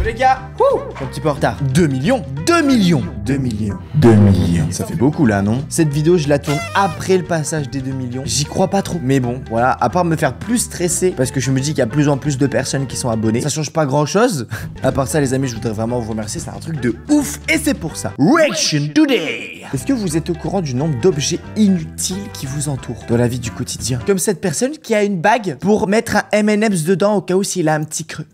les gars. Un petit peu en retard. 2 millions. 2 millions. 2 millions. 2 millions. Ça fait beaucoup là, non? Cette vidéo, je la tourne après le passage des 2 millions. J'y crois pas trop. Mais bon, voilà. À part me faire plus stresser, parce que je me dis qu'il y a de plus en plus de personnes qui sont abonnées. Ça change pas grand chose. À part ça, les amis, je voudrais vraiment vous remercier. C'est un truc de ouf. Et c'est pour ça. Reaction Today. Est-ce que vous êtes au courant du nombre d'objets inutiles qui vous entourent dans la vie du quotidien? Comme cette personne qui a une bague pour mettre un M&M's dedans au cas où s'il a un petit creux.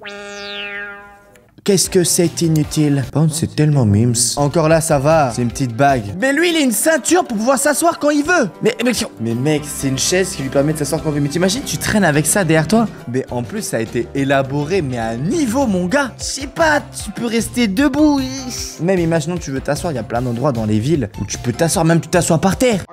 Qu'est-ce que c'est inutile? C'est tellement mimes. Encore là, ça va. C'est une petite bague. Mais lui, il a une ceinture pour pouvoir s'asseoir quand il veut. Mais mec, c'est une chaise qui lui permet de s'asseoir quand il veut. Mais t'imagines, tu traînes avec ça derrière toi? Mais en plus, ça a été élaboré, mais à un niveau, mon gars. Je sais pas, tu peux rester debout. Même imaginons que tu veux t'asseoir, il y a plein d'endroits dans les villes où tu peux t'asseoir, même tu t'assois par terre.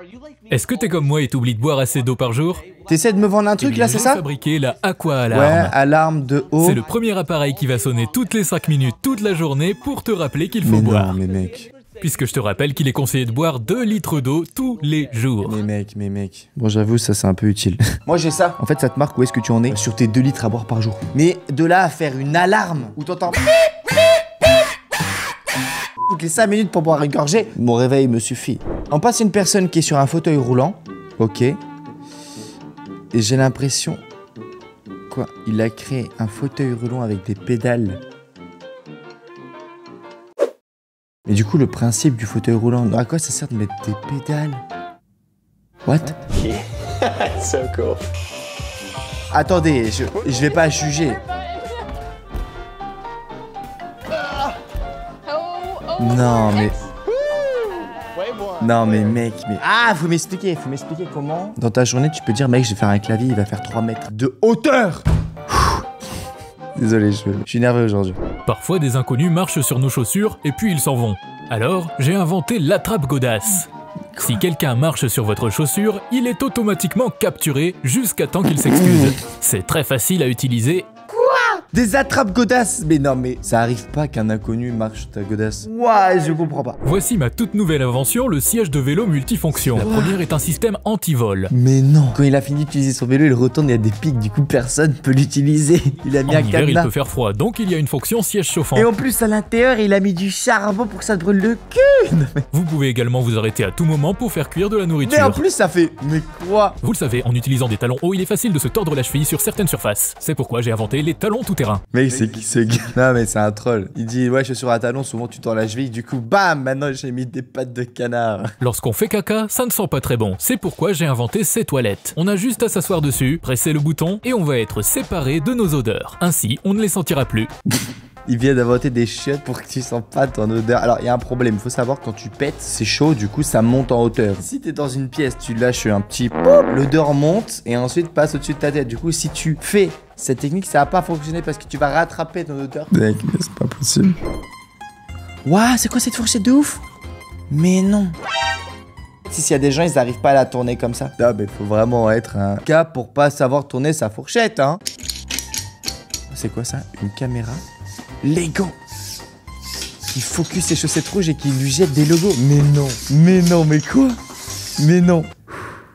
Est-ce que t'es comme moi et t'oublies de boire assez d'eau par jour? T'essaies de me vendre un truc là, c'est ça? Fabriquer la Aqua Alarm. Ouais, alarme de eau. C'est le premier appareil qui va sonner toutes les 5 minutes toute la journée pour te rappeler qu'il faut boire. Non, mais mec. Puisque je te rappelle qu'il est conseillé de boire 2 litres d'eau tous les jours. Mais mec. Bon, j'avoue, ça c'est un peu utile. Moi j'ai ça. En fait, ça te marque où est-ce que tu en es sur tes 2 litres à boire par jour. Mais de là à faire une alarme où t'entends toutes les 5 minutes pour boire une gorgée, mon réveil me suffit. On passe une personne qui est sur un fauteuil roulant. Ok. Et j'ai l'impression... Quoi? Il a créé un fauteuil roulant avec des pédales. Mais du coup, le principe du fauteuil roulant... À quoi ça sert de mettre des pédales? What? So cool. Attendez, je vais pas juger. Non, mais... Non mais mec, faut m'expliquer comment. Dans ta journée, tu peux dire mec, je vais faire un clavier, il va faire 3 mètres de hauteur. Désolé, je suis nerveux aujourd'hui. Parfois, des inconnus marchent sur nos chaussures et puis ils s'en vont. Alors, j'ai inventé l'attrape-godasse. Si quelqu'un marche sur votre chaussure, il est automatiquement capturé jusqu'à temps qu'il s'excuse. C'est très facile à utiliser. Des attrapes godasses. Mais non, mais ça arrive pas qu'un inconnu marche sur ta godasse. Ouais, je comprends pas. Voici ma toute nouvelle invention, le siège de vélo multifonction. La première est un système anti-vol. Mais non. Quand il a fini d'utiliser son vélo, il retourne, il y a des pics, du coup personne peut l'utiliser. Il a mis un hiver, cadenas. il peut faire froid, donc il y a une fonction siège chauffant. Et en plus, à l'intérieur, il a mis du charbon pour que ça te brûle le cul. Vous pouvez également vous arrêter à tout moment pour faire cuire de la nourriture. Mais en plus, ça fait... Mais quoi? Vous le savez, en utilisant des talons hauts, il est facile de se tordre la cheville sur certaines surfaces. C'est pourquoi j'ai inventé les talons tout-terrain. Mec, c'est qui ce gars? Non, mais c'est un troll. Il dit, ouais, chaussures à talons, souvent tu tords la cheville, du coup, bam, maintenant j'ai mis des pattes de canard. Lorsqu'on fait caca, ça ne sent pas très bon. C'est pourquoi j'ai inventé ces toilettes. On a juste à s'asseoir dessus, presser le bouton, et on va être séparés de nos odeurs. Ainsi, on ne les sentira plus. Il vient d'inventer des chiottes pour que tu sens pas ton odeur. Alors, il y a un problème. Il faut savoir que quand tu pètes, c'est chaud, du coup, ça monte en hauteur. Si t'es dans une pièce, tu lâches un petit... L'odeur monte et ensuite passe au-dessus de ta tête. Du coup, si tu fais cette technique, ça va pas fonctionner parce que tu vas rattraper ton odeur. Mec, mais c'est pas possible. Ouah, c'est quoi cette fourchette de ouf? Mais non. S'il y a des gens, ils arrivent pas à la tourner comme ça. Non, mais faut vraiment être un cas pour pas savoir tourner sa fourchette, hein. C'est quoi ça? Une caméra? Lego qui focus ses chaussettes rouges et qui lui jette des logos. Mais non, mais quoi? Mais non.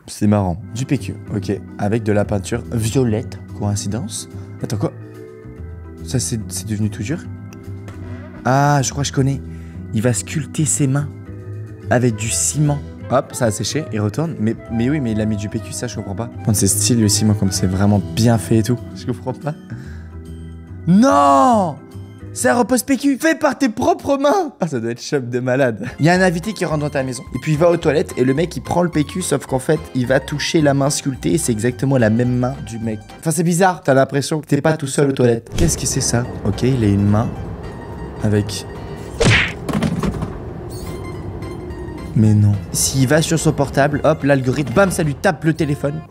C'est marrant. Du PQ, ok. Avec de la peinture violette. Coïncidence? Attends, quoi? Ça, c'est devenu tout dur? Ah, je crois que je connais. Il va sculpter ses mains avec du ciment. Hop, ça a séché, il retourne. Mais oui, mais il a mis du PQ, ça, je comprends pas. C'est stylé le ciment, comme c'est vraiment bien fait et tout. Je comprends pas. Non! C'est un repose PQ fait par tes propres mains. Ah, ça doit être chum de malade. Il y a un invité qui rentre dans ta maison et puis il va aux toilettes et le mec il prend le PQ sauf qu'en fait il va toucher la main sculptée et c'est exactement la même main du mec. Enfin c'est bizarre, t'as l'impression que t'es pas tout seul aux toilettes. Qu'est-ce que c'est ça? Ok, il a une main avec... Mais non. S'il va sur son portable, hop, l'algorithme, bam, ça lui tape le téléphone.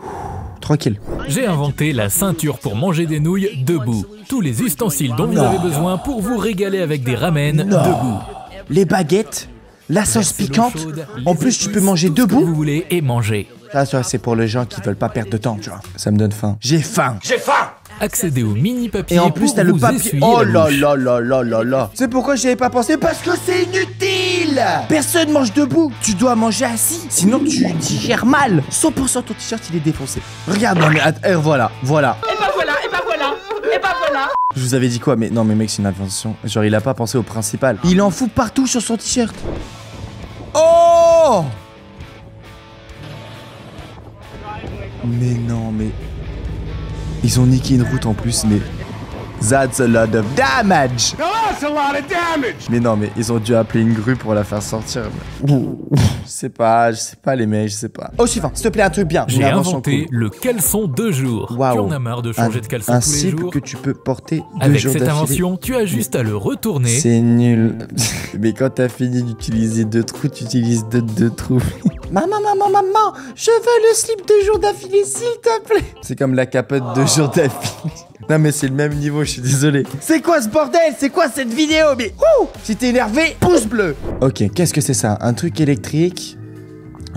Tranquille. J'ai inventé la ceinture pour manger des nouilles debout. Tous les ustensiles dont vous avez besoin pour vous régaler avec des ramen debout. Les baguettes, la sauce piquante. En plus, tu peux manger debout. Vous voulez et manger. Ça, c'est pour les gens qui veulent pas perdre de temps, tu vois. Ça me donne faim. J'ai faim. Accédez au mini papier. Et en plus, t'as le papier. Oh là là là là là là. C'est pourquoi j'y avais pas pensé. Parce que c'est inutile. Personne mange debout. Tu dois manger assis. Sinon, tu digères mal. 100% ton t-shirt, il est défoncé. Regarde, non mais voilà. Et bah voilà. Je vous avais dit quoi? Mais non, mais mec, c'est une invention. Genre, il a pas pensé au principal. Il en fout partout sur son t-shirt. Oh! Mais non, mais... Ils ont niqué une route en plus, mais... That's a lot of damage! Mais non, mais ils ont dû appeler une grue pour la faire sortir. Je sais pas les mecs, je sais pas. Au suivant, s'il te plaît, un truc bien. J'ai inventé le caleçon 2 jours. Wow. Tu en as marre de changer de caleçon un tous les slip jours? que tu peux porter 2 Avec jours cette d'affilée. invention, tu as juste à le retourner. C'est nul. Mais quand t'as fini d'utiliser 2 trous, tu utilises d'autres 2 trous. Maman, je veux le slip 2 jours d'affilée, s'il te plaît. C'est comme la capote 2 jours d'affilée. Non mais c'est le même niveau, je suis désolé. C'est quoi ce bordel? C'est quoi cette vidéo? Mais si t'es énervé, pouce bleu. Ok, qu'est-ce que c'est ça? Un truc électrique?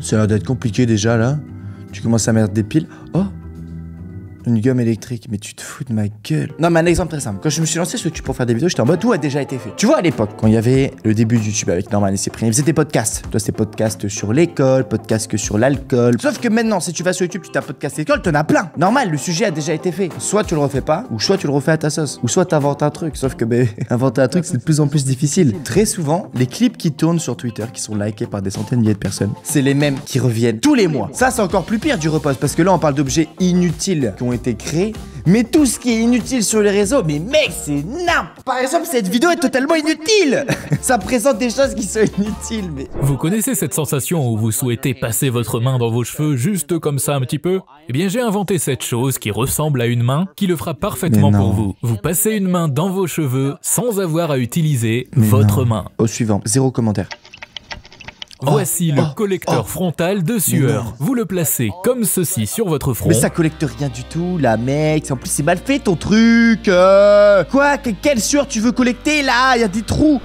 Ça a l'air d'être compliqué déjà là. Tu commences à mettre des piles. Oh, une gomme électrique, mais tu te fous de ma gueule. Non, mais un exemple très simple. Quand je me suis lancé sur YouTube pour faire des vidéos, j'étais en mode tout a déjà été fait. Tu vois, à l'époque, quand il y avait le début de YouTube avec Norman et Cyprien, ils faisaient des podcasts. Toi, c'était podcast sur l'école, podcast que sur l'alcool. Sauf que maintenant, si tu vas sur YouTube, tu tapes podcast l'école, t'en as plein. Normal, le sujet a déjà été fait. Soit tu le refais pas, ou soit tu le refais à ta sauce. Ou soit t'inventes un truc. Sauf que, inventer un truc, c'est de plus en plus difficile. Très souvent, les clips qui tournent sur Twitter, qui sont likés par des centaines de milliers de personnes, c'est les mêmes qui reviennent tous les mois. Ça, c'est encore plus pire du repost, parce que là, on parle d'objets inutiles qui ont été créés. Mais tout ce qui est inutile sur les réseaux, mais mec, c'est n'importe. Par exemple, cette vidéo est totalement inutile. Ça présente des choses qui sont inutiles, mais... Vous connaissez cette sensation où vous souhaitez passer votre main dans vos cheveux juste comme ça un petit peu? Eh bien, j'ai inventé cette chose qui ressemble à une main qui le fera parfaitement pour vous. Vous passez une main dans vos cheveux sans avoir à utiliser votre main. Au suivant, 0 commentaire. Voici le collecteur frontal de sueur. Vous le placez comme ceci sur votre front. Mais ça collecte rien du tout, là, mec. En plus, c'est mal fait ton truc. Quoi? Quelle sueur tu veux collecter là? Il y a des trous.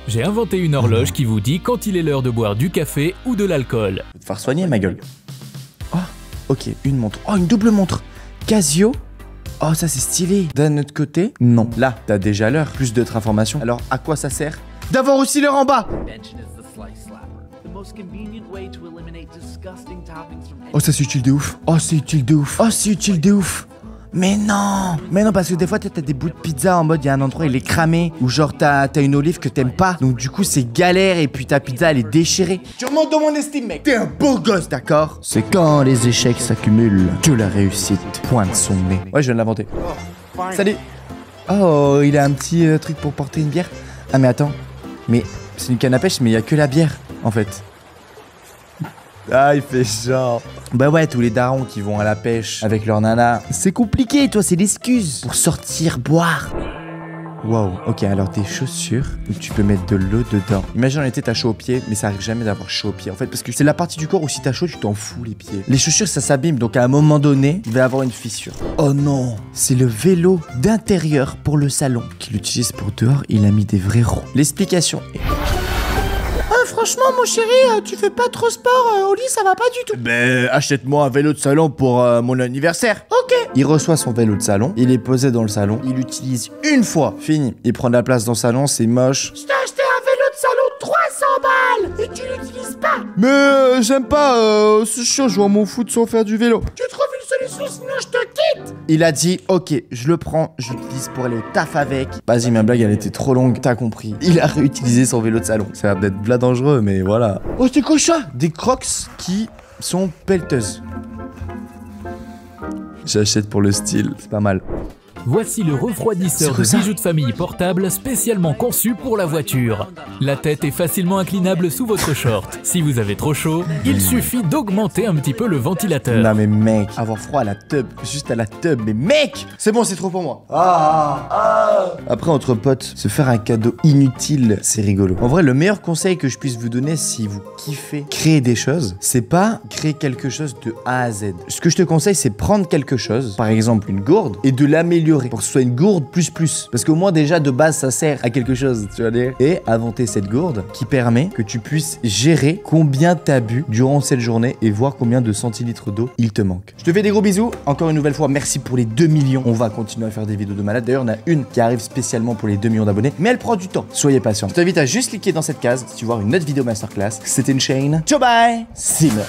J'ai inventé une horloge qui vous dit quand il est l'heure de boire du café ou de l'alcool. Faut te faire soigner, ma gueule. Oh, ok, une montre. Oh, une double montre. Casio. Oh, ça c'est stylé. D'un autre côté, non. Là, t'as déjà l'heure. Plus d'autres informations. Alors, à quoi ça sert d'avoir aussi l'heure en bas? Oh, ça c'est utile de ouf. Oh, c'est utile de ouf. Oh, c'est utile de ouf. Mais non, parce que des fois t'as des bouts de pizza en mode il y a un endroit il est cramé, ou genre t'as une olive que t'aimes pas, donc du coup c'est galère et puis ta pizza elle est déchirée. Tu remontes dans mon estime, mec. T'es un beau gosse, d'accord? C'est quand les échecs s'accumulent que la réussite pointe son nez. Ouais, je viens de l'inventer. Salut. Oh, il a un petit truc pour porter une bière. Ah mais attends, mais c'est une canne à pêche mais il y a que la bière en fait. Ah, il fait genre... Bah ouais, tous les darons qui vont à la pêche avec leur nana. C'est compliqué, toi, c'est l'excuse pour sortir boire. Wow, ok, alors tes chaussures, où tu peux mettre de l'eau dedans. Imagine en été, t'as chaud aux pieds, mais ça arrive jamais d'avoir chaud aux pieds. En fait, parce que c'est la partie du corps où si t'as chaud, tu t'en fous les pieds. Les chaussures, ça s'abîme, donc à un moment donné, il va y avoir une fissure. Oh non, c'est le vélo d'intérieur pour le salon. Qu'il utilise pour dehors, il a mis des vrais roues. L'explication est... Franchement, mon chéri, tu fais pas trop sport au lit, ça va pas du tout. Ben, achète-moi un vélo de salon pour mon anniversaire. Ok. Il reçoit son vélo de salon, il est posé dans le salon, il l'utilise une fois, fini. Il prend de la place dans le salon, c'est moche. Je t'ai acheté un vélo de salon 300 balles et tu l'utilises pas. Mais j'aime pas, c'est chaud, je vais m'en foutre sans faire du vélo. Tu trouves une solution, sinon je te quitte. Il a dit, ok, je le prends, je l'utilise pour aller au taf avec. Vas-y, ma blague, elle était trop longue, t'as compris. Il a réutilisé son vélo de salon. Ça a l'air d'être bla dangereux, mais voilà. Oh, c'est quoi ça? Des crocs qui sont pelleteuses. J'achète pour le style, c'est pas mal. Voici le refroidisseur de bijoux de famille portable spécialement conçu pour la voiture. La tête est facilement inclinable sous votre short. Si vous avez trop chaud, il suffit d'augmenter un petit peu le ventilateur. Non mais mec, avoir froid à la tub, juste à la tub, mais mec, c'est bon, c'est trop pour moi. Après, entre potes, se faire un cadeau inutile, c'est rigolo. En vrai, le meilleur conseil que je puisse vous donner si vous kiffez créer des choses, c'est pas créer quelque chose de A à Z. Ce que je te conseille, c'est prendre quelque chose, par exemple une gourde, et de l'améliorer pour que ce soit une gourde plus. Parce qu'au moins déjà de base ça sert à quelque chose, tu vas dire. Et inventer cette gourde qui permet que tu puisses gérer combien t'as bu durant cette journée et voir combien de centilitres d'eau il te manque. Je te fais des gros bisous. Encore une nouvelle fois, merci pour les 2 millions. On va continuer à faire des vidéos de malade. D'ailleurs, on a une qui arrive spécialement pour les 2 millions d'abonnés. Mais elle prend du temps. Soyez patient. Je t'invite à juste cliquer dans cette case si tu veux voir une autre vidéo masterclass. C'était une chaîne. Ciao bye. Simmer.